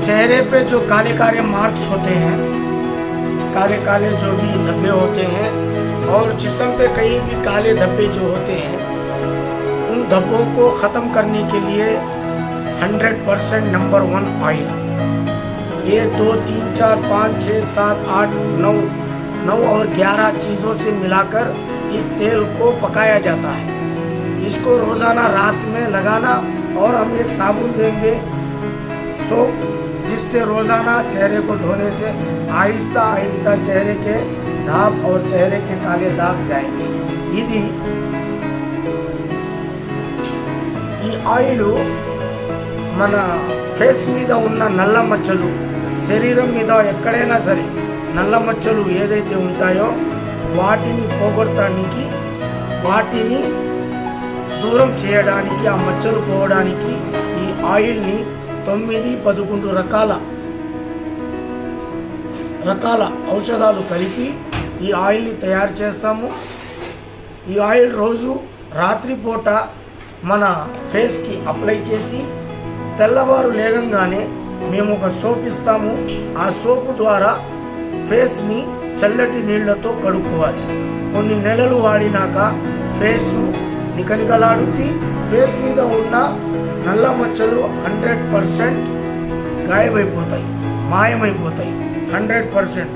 चेहरे पे जो काले काले मार्क्स होते हैं, काले काले जो भी धब्बे होते हैं, और जिस्म पे कहीं भी काले धब्बे जो होते हैं, उन धब्बों को ख़त्म करने के लिए 100% नंबर 1 ऑयल। ये 2, 3, 4, 5, 6, 7, 8, 9 और 11 चीज़ों से मिलाकर इस तेल को पकाया जाता है। इसको रोज़ाना रात में लगाना, और हम एक साबुन देंगे सोप, जिससे रोज़ाना चेहरे को धोने से आहिस्ता आहिस्ता चेहरे के धाप और चेहरे के काले दाग जाएंगे। ఇది ఈ ఆయిల్ మన ఫేస్ మీద ఉన్న నల్ల మచ్చలు, శరీరం మీద ఎక్కడైనా సరే నల్ల మచ్చలు ఏదైతే ఉంటాయో వాటిని పోగొట్టడానికి, వాటిని దూరం చేయడానికి, ఆ మచ్చలు పోవడానికి ఈ ఆయిల్ని 9-11 రకాల ఔషధాలు కలిపి ఈ ఆయిల్ని తయారు చేస్తాము। ఈ ఆయిల్ రోజు రాత్రిపూట మన ఫేస్కి అప్లై చేసి తెల్లవారు లేగంగానే మేము ఒక సోప్ ఇస్తాము। ఆ సోపు ద్వారా ఫేస్ని చల్లటి నీళ్లతో కడుక్కోవాలి। కొన్ని నెలలు వాడినాక ఫేసు నికనికలాడుద్ది, ఫేస్ మీద ఉన్న నల్ల మచ్చలు 100% గాయమైపోతాయి, మాయమైపోతాయి 100%।